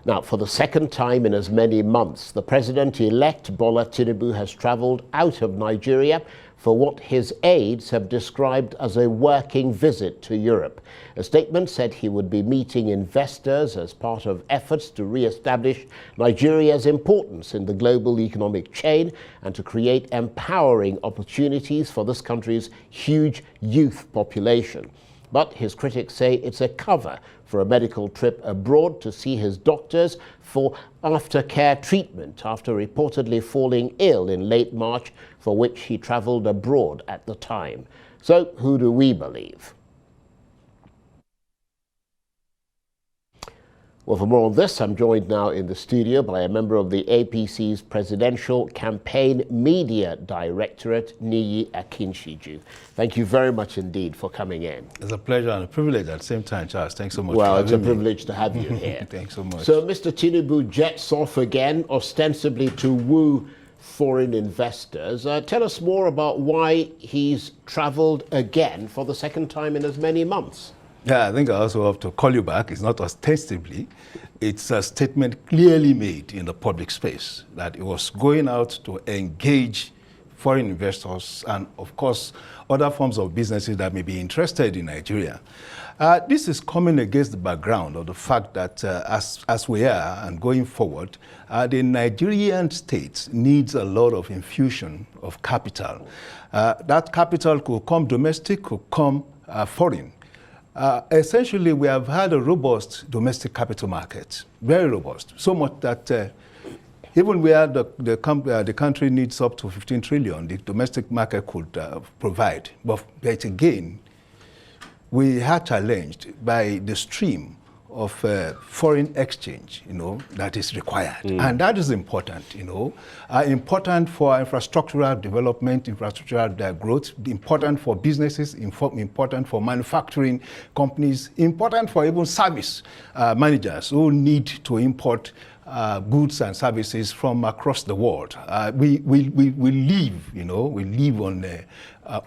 Now, for the second time in as many months, the president-elect Bola Tinubu has travelled out of Nigeria for what his aides have described as a working visit to Europe. A statement said he would be meeting investors as part of efforts to re-establish Nigeria's importance in the global economic chain and to create empowering opportunities for this country's huge youth population. But his critics say it's a cover for a medical trip abroad to see his doctors for aftercare treatment after reportedly falling ill in late March, for which he travelled abroad at the time. So who do we believe? Well, for more on this, I'm joined now in the studio by a member of the APC's Presidential Campaign Media Directorate, Niyi Akinsiju. Thank you very much indeed for coming in. It's a pleasure and a privilege at the same time, Charles. Thanks so much. Well, it's a privilege to have you here. Thanks so much. So Mr. Tinubu jets off again, ostensibly to woo foreign investors. Tell us more about why he's travelled again for the second time in as many months. Yeah, I think I also have to call you back. It's not ostensibly. It's a statement clearly made in the public space that it was going out to engage foreign investors and, of course, other forms of businesses that may be interested in Nigeria. This is coming against the background of the fact that as we are and going forward, the Nigerian state needs a lot of infusion of capital. That capital could come domestic, could come foreign. Essentially, we have had a robust domestic capital market, very robust, so much that even where the country needs up to 15 trillion, the domestic market could provide. But again, we are challenged by the stream of foreign exchange, that is required. And that is important, important for infrastructural development, infrastructural growth, important for businesses, important for manufacturing companies, important for even service managers who need to import goods and services from across the world. We live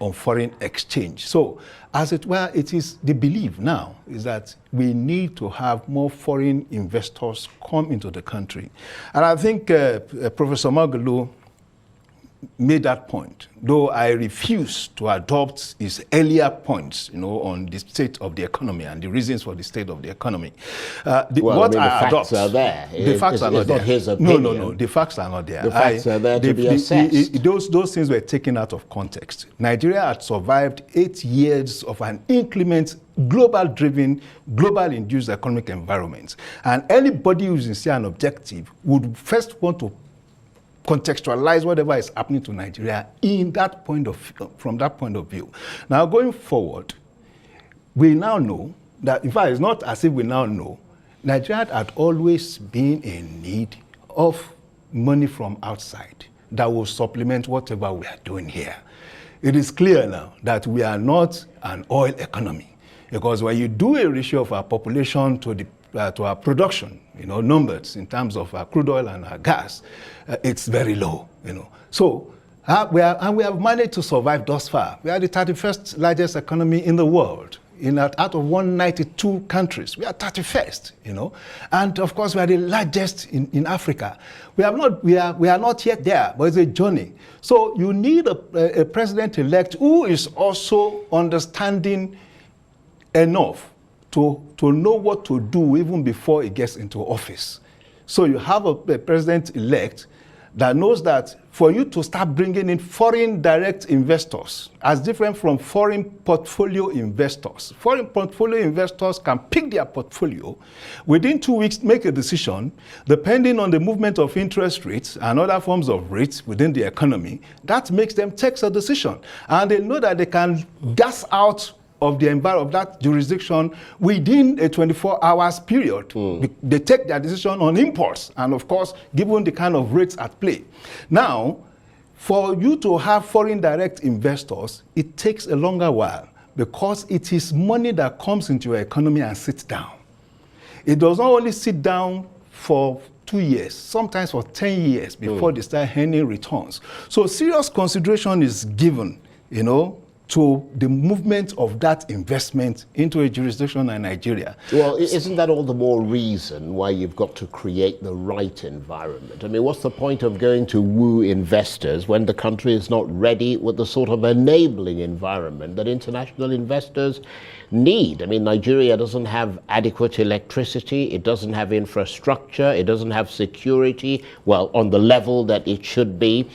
on foreign exchange. So, as it were, it is the belief now is that we need to have more foreign investors come into the country. And I think Professor Magalu made that point, though I refuse to adopt his earlier points, on the state of the economy and the reasons for the state of the economy. The facts are there. The facts are not there. Not his opinion. No, the facts are not there. The facts are there to be assessed. Those things were taken out of context. Nigeria had survived 8 years of an inclement, global-driven, global-induced economic environment. And anybody who is sincere and objective would first want to contextualize whatever is happening to Nigeria from that point of view. Now, going forward, we now know that, in fact, it's not as if we now know, Nigeria had always been in need of money from outside that will supplement whatever we are doing here. It is clear now that we are not an oil economy, because when you do a ratio of our population to our production, numbers in terms of crude oil and gas, it's very low, So we have managed to survive thus far. We are the 31st largest economy in the world. Out of 192 countries, we are 31st, And of course, we are the largest in Africa. We are not yet there, but it's a journey. So you need a president-elect who is also understanding enough to know what to do even before he gets into office. So you have a president-elect that knows that for you to start bringing in foreign direct investors, as different from foreign portfolio investors. Foreign portfolio investors can pick their portfolio, within 2 weeks make a decision, depending on the movement of interest rates and other forms of rates within the economy, that makes them take a decision. And they know that they can gas out of the environment of that jurisdiction within a 24 hours period. They take their decision on imports, and of course, given the kind of rates at play. Now, for you to have foreign direct investors, it takes a longer while because it is money that comes into your economy and sits down. It does not only sit down for 2 years, sometimes for 10 years before they start earning returns. So serious consideration is given, to the movement of that investment into a jurisdiction like Nigeria. Well, isn't that all the more reason why you've got to create the right environment? I mean, what's the point of going to woo investors when the country is not ready with the sort of enabling environment that international investors need? I mean, Nigeria doesn't have adequate electricity, it doesn't have infrastructure, it doesn't have security, well, on the level that it should be.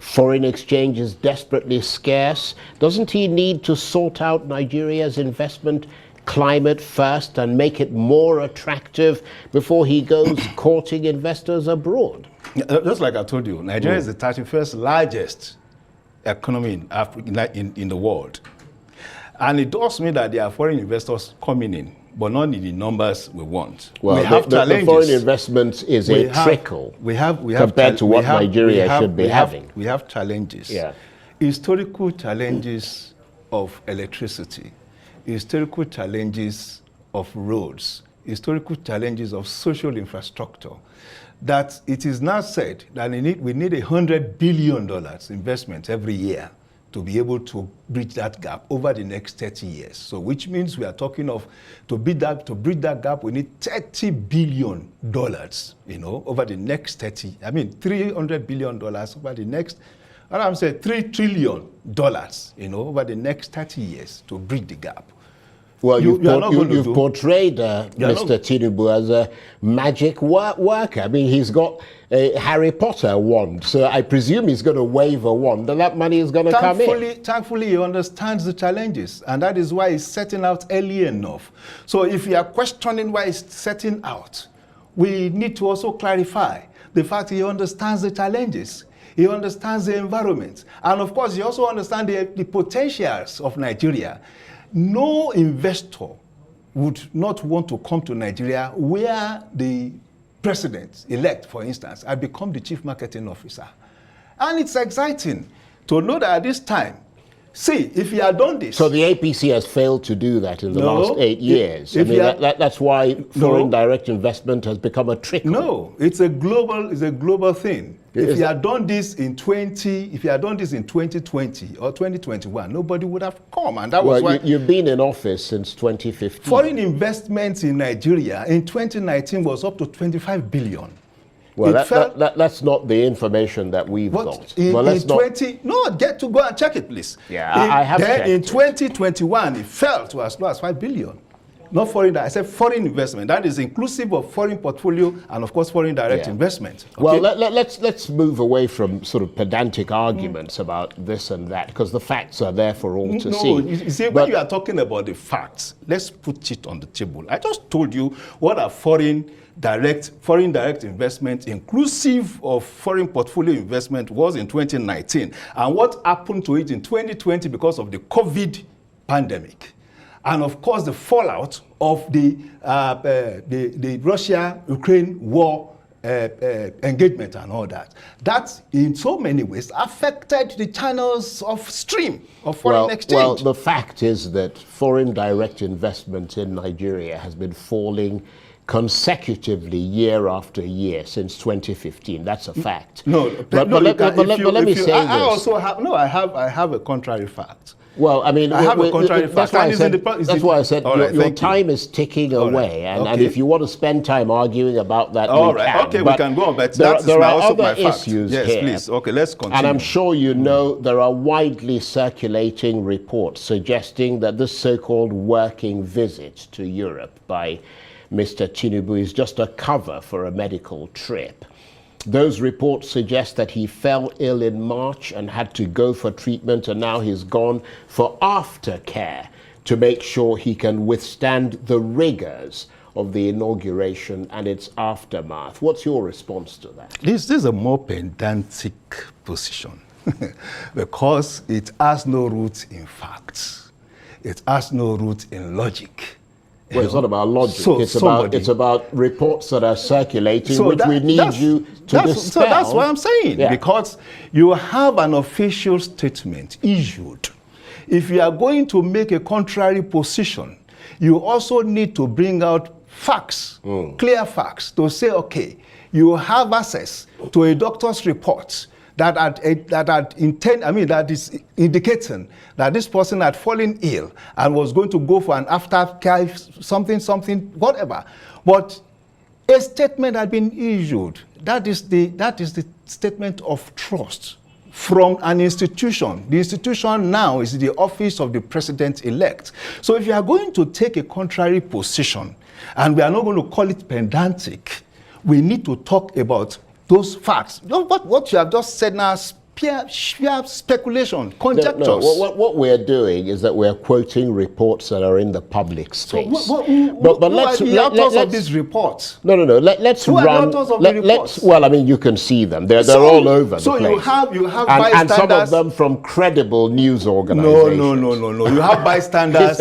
Foreign exchange is desperately scarce. Doesn't he need to sort out Nigeria's investment climate first and make it more attractive before he goes courting investors abroad? Just like I told you, Nigeria is the 31st largest economy in Africa, in the world. And it does mean that there are foreign investors coming in, but not in the numbers we want. Well, we have the foreign investment is a trickle compared to what Nigeria should be having. We have challenges. Yeah. Historical challenges of electricity, historical challenges of roads, historical challenges of social infrastructure, that it is now said that we need $100 billion investment every year to be able to bridge that gap over the next 30 years. So which means we are talking of, to bridge that gap, we need $30 billion, over the next 30, $300 billion over the next, I'm saying $3 trillion, over the next 30 years to bridge the gap. Well, you've portrayed Mr. Tinubu as a magic worker. I mean, he's got a Harry Potter wand, so I presume he's going to wave a wand and that money is going to come in. Thankfully, he understands the challenges, and that is why he's setting out early enough. So if you are questioning why he's setting out, we need to also clarify the fact he understands the challenges. He understands the environment. And of course, he also understands the potentials of Nigeria. No investor would not want to come to Nigeria where the president-elect, for instance, had become the chief marketing officer. And it's exciting to know that at this time, see, if he had done this... So the APC has failed to do that in the last 8 years. That's why foreign direct investment has become a trickle. No, it's a global thing. If you had done this in 2020 or 2021, nobody would have come, and that was why you've been in office since 2015. Foreign investments in Nigeria in 2019 was up to 25 billion. Well, that's not the information that we've got. Get to go and check it, please. Yeah, I have checked in 2021, it fell to as low as 5 billion. Not foreign, I said foreign investment. That is inclusive of foreign portfolio and, of course, foreign direct investment. Okay? Well, let's move away from sort of pedantic arguments about this and that, because the facts are there for all to see. You see, when you are talking about the facts, let's put it on the table. I just told you what are foreign direct investment, inclusive of foreign portfolio investment, was in 2019, and what happened to it in 2020 because of the COVID pandemic. And of course, the fallout of the Russia-Ukraine war engagement and all that. That, in so many ways, affected the channels of stream of foreign exchange. Well, the fact is that foreign direct investment in Nigeria has been falling consecutively year after year since 2015. That's a fact. Let me say this. I have a contrary fact. Well, I mean, I have a contrary fact. That's why I said your time is ticking away, and if you want to spend time arguing about that, we can go on. But there are other issues here. Yes, please. Okay, let's continue. And I'm sure you know there are widely circulating reports suggesting that this so-called working visit to Europe by Mr. Tinubu is just a cover for a medical trip. Those reports suggest that he fell ill in March and had to go for treatment, and now he's gone for aftercare to make sure he can withstand the rigors of the inauguration and its aftermath. What's your response to that? This is a more pedantic position because it has no root in facts. It has no root in logic. Well, it's not about logic. It's about reports that are circulating, which we need you to dispel. So that's what I'm saying, because you have an official statement issued. If you are going to make a contrary position, you also need to bring out facts, clear facts, to say, okay, you have access to a doctor's report that is indicating that this person had fallen ill and was going to go for an aftercare, something, whatever. But a statement had been issued. That is the statement of trust from an institution. The institution now is the office of the president-elect. So if you are going to take a contrary position, and we are not going to call it pedantic, we need to talk about those facts. What you have just said now is pure speculation, conjectures. No, what we're doing is that we're quoting reports that are in the public space. So who are the authors of these reports? No. Let's who run. Are the authors of the reports? Well, I mean, you can see them. They're all over the place. So you have and bystanders. And some of them from credible news organizations. No. You have bystanders.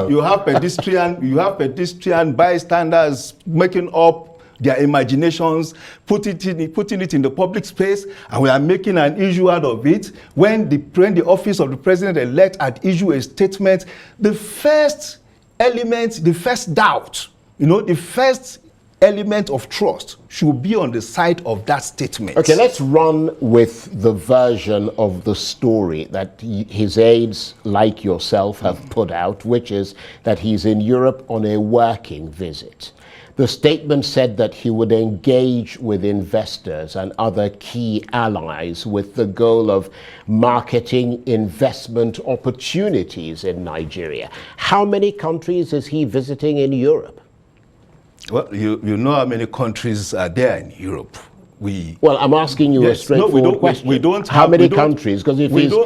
you have pedestrian bystanders making up their imaginations, putting it in the public space, and we are making an issue out of it. When the office of the president-elect had issued a statement, the first element, the first doubt, the first element of trust should be on the side of that statement. Okay, let's run with the version of the story that his aides, like yourself, have put out, which is that he's in Europe on a working visit. The statement said that he would engage with investors and other key allies with the goal of marketing investment opportunities in Nigeria. How many countries is he visiting in Europe? Well, you know how many countries are there in Europe. Well, I'm asking you a straightforward question. We don't have, how many countries? Because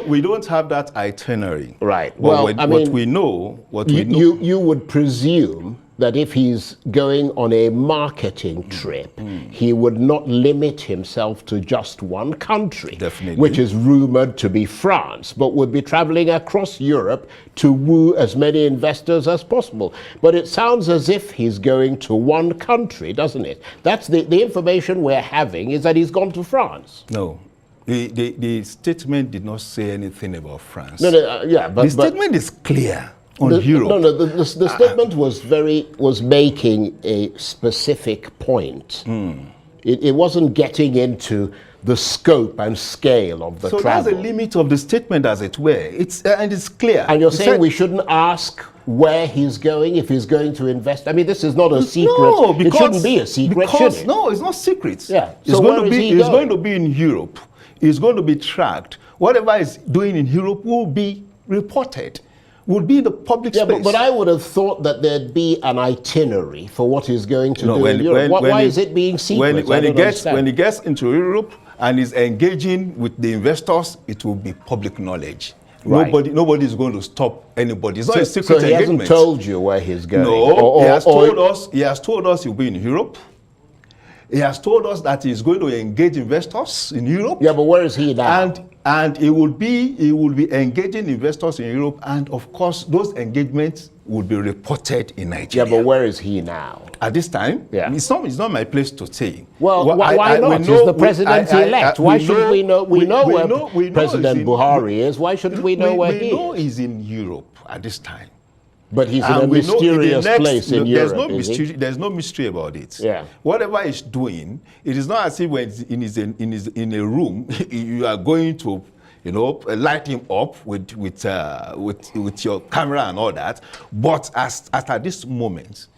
we don't have that itinerary. Right. Well, what we know. You would presume that if he's going on a marketing trip, he would not limit himself to just one country, definitely, which is rumored to be France, but would be traveling across Europe to woo as many investors as possible. But it sounds as if he's going to one country, doesn't it? That's the information we're having is that he's gone to France. No. The statement did not say anything about France. But the statement is clear. Europe. The statement was making a specific point. It wasn't getting into the scope and scale of the travel. So that's the limit of the statement, as it were. And it's clear. And you're saying we shouldn't ask where he's going, if he's going to invest? I mean, this is not a secret. No, because, it shouldn't be a secret, should it? No, it's not secret. Yeah. It's going to be in Europe. It's going to be tracked. Whatever he's doing in Europe will be reported. Would be in the public space. But I would have thought that there'd be an itinerary for what he's going to do in Europe. Why is it being secret? When he gets into Europe and is engaging with the investors, it will be public knowledge. Right. Nobody is going to stop anybody. It's not a secret engagement. He hasn't told you where he's going. No, he has told us he'll be in Europe. He has told us that he's going to engage investors in Europe. Yeah, but where is he now? And he will be engaging investors in Europe, and of course, those engagements will be reported in Nigeria. Yeah, but where is he now? At this time, it's not my place to say. Well, why not? He's the president-elect. Why shouldn't we know? We know where President Buhari is. Why shouldn't we know where he is? We know he's in Europe at this time. But he's in a mysterious place in Europe. There's no mystery about it. Yeah. Whatever he's doing, it is not as if when he's in a room, you are going to, light him up with your camera and all that. But as at this moment,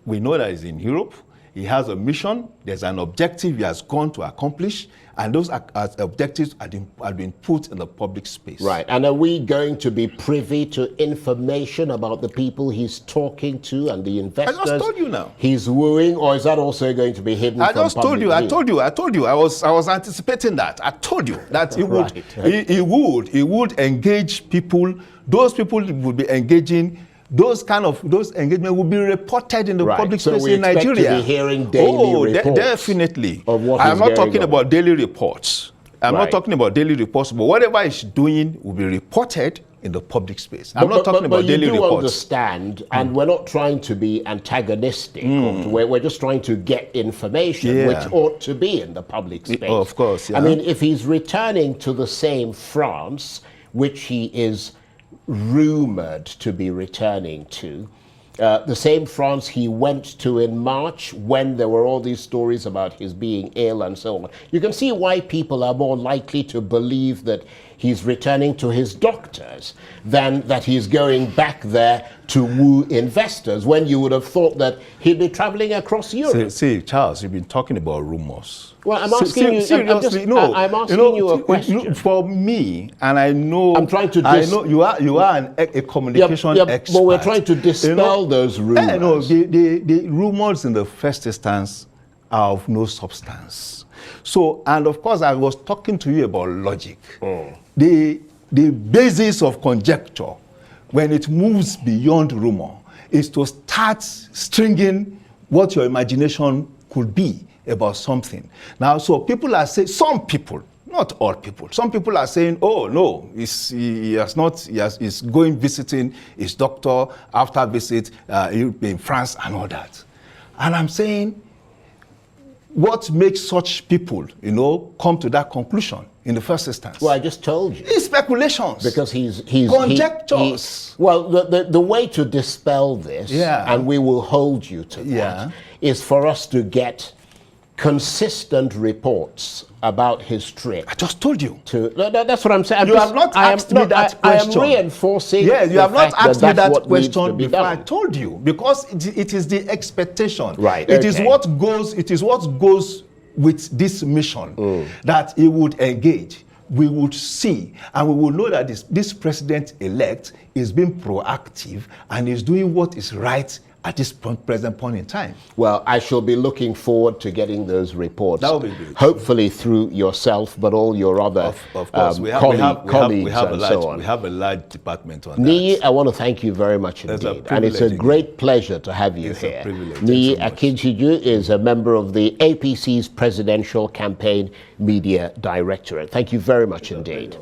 we know that he's in Europe. He has a mission. There's an objective he has gone to accomplish. And those objectives have been put in the public space. Right. And are we going to be privy to information about the people he's talking to and the investors? I just told you now. He's wooing, or is that also going to be hidden from public view? I told you. I was anticipating that. I told you that he would engage people. Those people would be engaging. Those engagements will be reported in the public space in Nigeria. So we expect to be hearing daily reports. Definitely. I'm not talking about daily reports. I'm not talking about daily reports, but whatever he's doing will be reported in the public space. I'm not talking about daily reports. But you do understand, and we're not trying to be antagonistic. We're just trying to get information which ought to be in the public space. Of course, yeah. I mean, if he's returning to the same France, which he is rumored to be returning to, The same France he went to in March when there were all these stories about his being ill and so on. You can see why people are more likely to believe that he's returning to his doctors than that he's going back there to woo investors, when you would have thought that he'd be traveling across Europe. See, Charles, you've been talking about rumors. Well, I'm asking you. Seriously, I'm asking you a question. For me, and I know, I'm trying to. I know you are a communication expert. But we're trying to dispel those rumors. No, the rumors in the first instance are of no substance. So, and of course, I was talking to you about logic. The basis of conjecture, when it moves beyond rumor, is to start stringing what your imagination could be about something. Now, so people are saying, some people, not all people, some people are saying, oh no, he's going visiting his doctor after visit in France and all that. And I'm saying, what makes such people, come to that conclusion in the first instance? Well, I just told you. It's speculations. Because he's conjectures. Well, the way to dispel this, and we will hold you to that, is for us to get consistent reports about his trip. I just told you. That's what I'm saying. You have not asked me that question. I am reinforcing. Yeah, you have not asked me that question before. I told you, because it is the expectation. Right. It is what goes with this mission that he would engage. We would see, and we will know that this president-elect is being proactive and is doing what is right at this present point in time. Well, I shall be looking forward to getting those reports. That will be good. Hopefully through yourself, but all your other of course. colleagues and so on. We have a large department on Niyi, that. I want to thank you very much indeed. And it's a great pleasure to have you here. It's a privilege. Niyi Akinsiju is a member of the APC's Presidential Campaign Media Directorate. Thank you very much indeed.